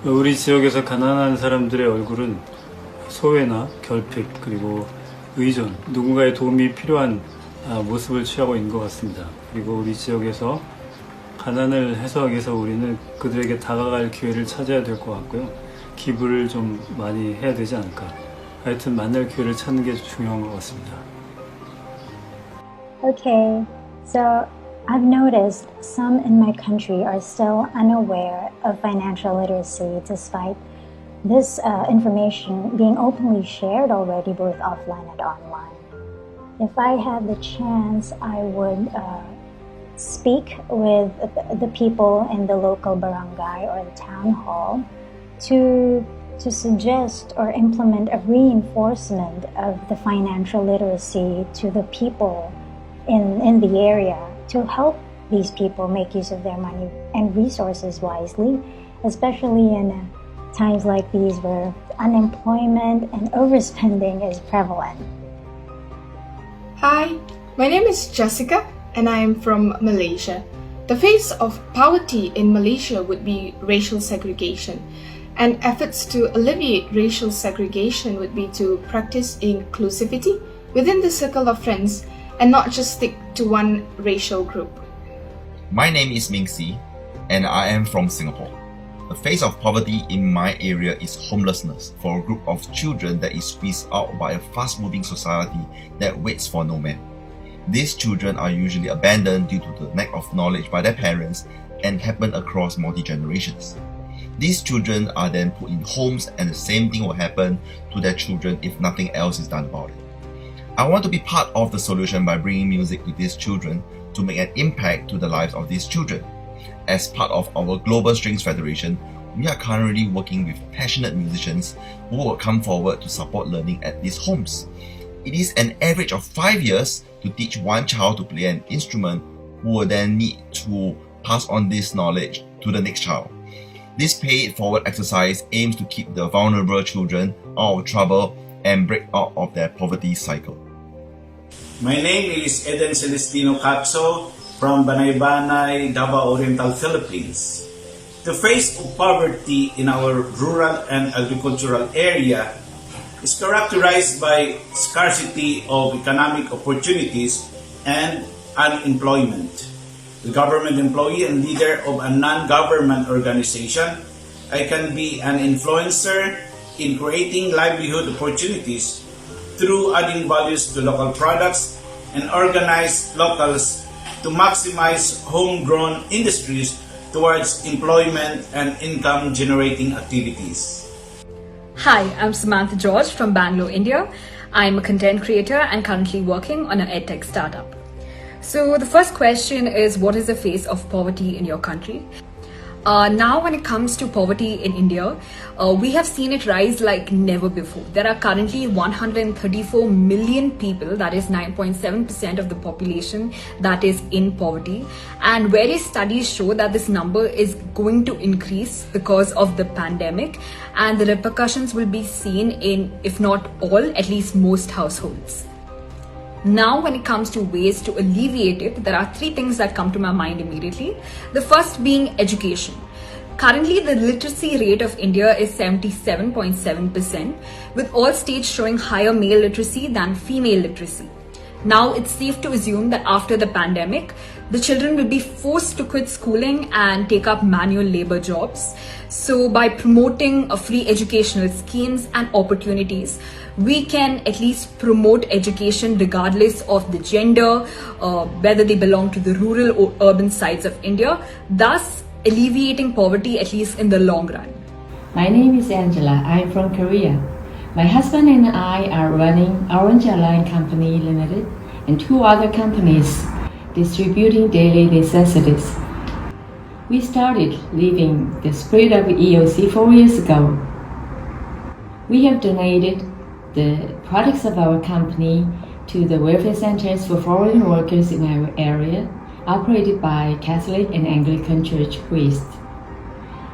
우리 지역에서 가난한 사람들의 얼굴은 소외나 결핍 그리고 의존, 누군가의 도움이 필요한 모습을 취하고 있는 것 같습니다. 그리고 우리 지역에서 가난을 해소하기 위해서 우리는 그들에게 다가갈 기회를 찾아야 될 것 같고요. 기부를 좀 많이 해야 되지 않을까. 하여튼 만날 기회를 찾는 게 중요한 것 같습니다. Okay, so I've noticed some in my country are still unaware of financial literacy despite this information being openly shared already both offline and online. If I had the chance, I would speak with the people in the local barangay or the town hall to suggest or implement a reinforcement of the financial literacy to the people in the area to help these people make use of their money and resources wisely, especially in times like these where unemployment and overspending is prevalent. Hi, my name is Jessica and I am from Malaysia. The face of poverty in Malaysia would be racial segregation, and efforts to alleviate racial segregation would be to practice inclusivity within the circle of friends and not just stick to one racial group. My name is Ming Si, and I am from Singapore. The face of poverty in my area is homelessness for a group of children that is squeezed out by a fast-moving society that waits for no man. These children are usually abandoned due to the lack of knowledge by their parents and happen across multi-generations. These children are then put in homes, and the same thing will happen to their children if nothing else is done about it. I want to be part of the solution by bringing music to these children to make an impact to the lives of these children. As part of our Global Strings Federation, we are currently working with passionate musicians who will come forward to support learning at these homes. It is an average of 5 years to teach one child to play an instrument who will then need to pass on this knowledge to the next child. This pay-it-forward exercise aims to keep the vulnerable children out of trouble and break out of their poverty cycle. My name is Eden Celestino Capso from Banay-Banay, Davao Oriental, Philippines. The face of poverty in our rural and agricultural area is characterized by scarcity of economic opportunities and unemployment. The government employee and leader of a non-government organization, I can be an influencer in creating livelihood opportunities through adding values to local products and organize locals to maximize homegrown industries towards employment and income-generating activities. Hi, I'm Samantha George from Bangalore, India. I'm a content creator and currently working on an edtech startup. So the first question is, what is the face of poverty in your country? Now when it comes to poverty in India, we have seen it rise like never before. There are currently 134 million people, that is 9.7% of the population, that is in poverty. And various studies show that this number is going to increase because of the pandemic, and the repercussions will be seen in, if not all, at least most households. Now, when it comes to ways to alleviate it, there are 3 things that come to my mind immediately. The first being education. Currently, the literacy rate of India is 77.7%, with all states showing higher male literacy than female literacy. Now, it's safe to assume that after the pandemic, the children will be forced to quit schooling and take up manual labor jobs. So by promoting free educational schemes and opportunities, we can at least promote education regardless of the gender, whether they belong to the rural or urban sides of India, thus alleviating poverty at least in the long run. My name is Angela. I'm from Korea. My husband and I are running Orange Airline Company Limited and 2 other companies distributing daily necessities. We started living the spirit of EoC 4 years ago. We have donated the products of our company to the welfare centers for foreign workers in our area, operated by Catholic and Anglican church priests.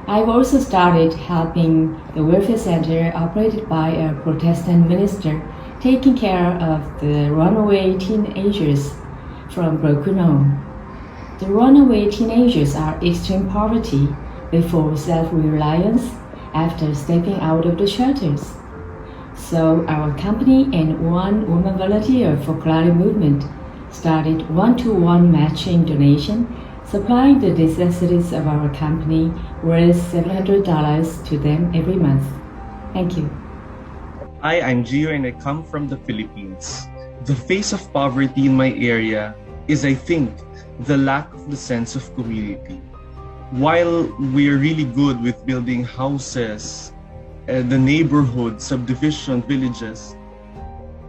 I've also started helping the welfare center operated by a Protestant minister taking care of the runaway teenagers from broken home. The runaway teenagers are extreme poverty before self-reliance after stepping out of the shelters. So our company and one woman volunteer for Clarity Movement started one-to-one matching donation, supplying the necessities of our company worth $700 to them every month. Thank you. Hi, I'm Gio and I come from the Philippines. The face of poverty in my area is, I think, the lack of the sense of community. While we're really good with building houses, the neighborhood, subdivision, villages,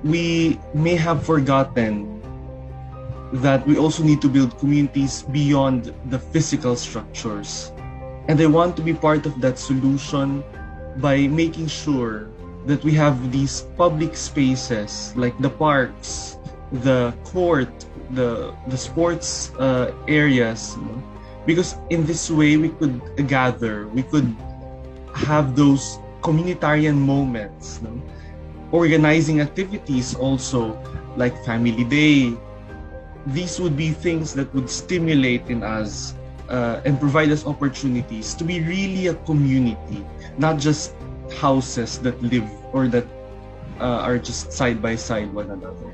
we may have forgotten that we also need to build communities beyond the physical structures. And I want to be part of that solution by making sure that we have these public spaces like the parks, the court, the sports areas, because in this way we could gather, we could have those communitarian moments, organizing activities also like family day. These would be things that would stimulate in us and provide us opportunities to be really a community, not just houses that live or that are just side by side one another.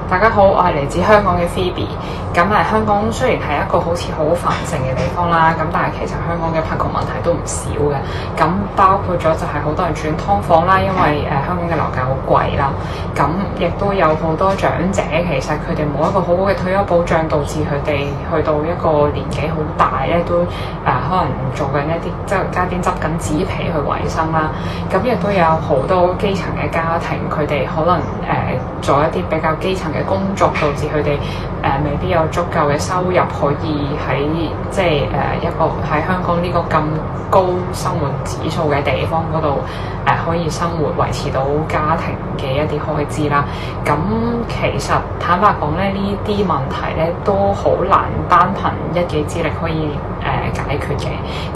大家好，我係嚟自香港嘅 Phoebe。咁香港雖然係一個好似好繁盛嘅地方啦，咁但係其實香港嘅貧窮問題都唔少嘅。咁包括咗就係好多人住緊劏房啦，因為香港嘅樓價好貴啦。咁亦都有好多長者，其實佢哋冇一個好好嘅退休保障，導致佢哋去到一個年紀好大咧，都可能做緊一啲即係街邊執緊紙皮去維生啦。咁亦都有好多基層嘅家庭，佢哋可能做一啲比較基層嘅工作，導致佢哋未必有足夠嘅收入，可以喺即係一個喺香港呢個咁高生活指數嘅地方嗰度可以生活，維持到家庭嘅一啲開支啦。咁其實坦白講咧，呢啲問題咧都好難單憑一己之力可以解決嘅。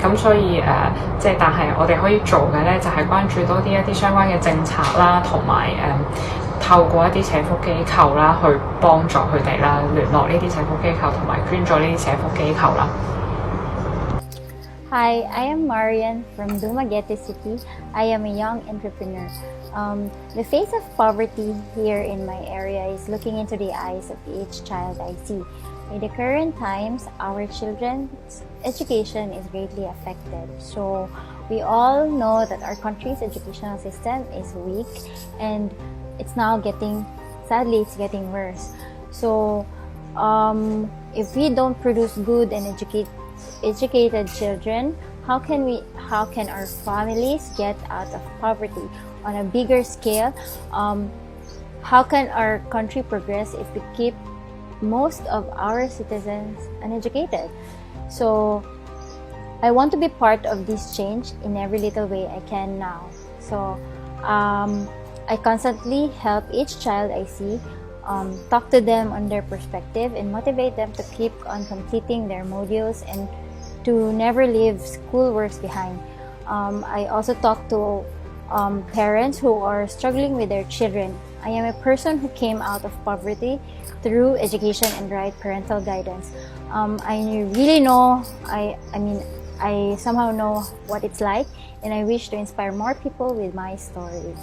咁所以即係但係我哋可以做嘅咧，就係關注多啲一啲相關嘅政策啦，同埋透過一啲社福機構啦，去幫助佢哋啦，聯絡呢啲社福機構同埋捐助呢啲社福機構啦。Hi, I am Marian from Dumaguete City. I am a young entrepreneur. The face of poverty here in my area is looking into the eyes of each child I see. In the current times, our children's education is greatly affected. So we all know that our country's educational system is weak and it's now sadly it's getting worse. So if we don't produce good and educated children, how can our families get out of poverty on a bigger scale? How can our country progress if we keep most of our citizens uneducated? So I want to be part of this change in every little way I can now. So I constantly help each child I see, talk to them on their perspective and motivate them to keep on completing their modules and to never leave schoolworks behind. I also talk to parents who are struggling with their children. I am a person who came out of poverty through education and right parental guidance. I really know, I somehow know what it's like, and I wish to inspire more people with my story.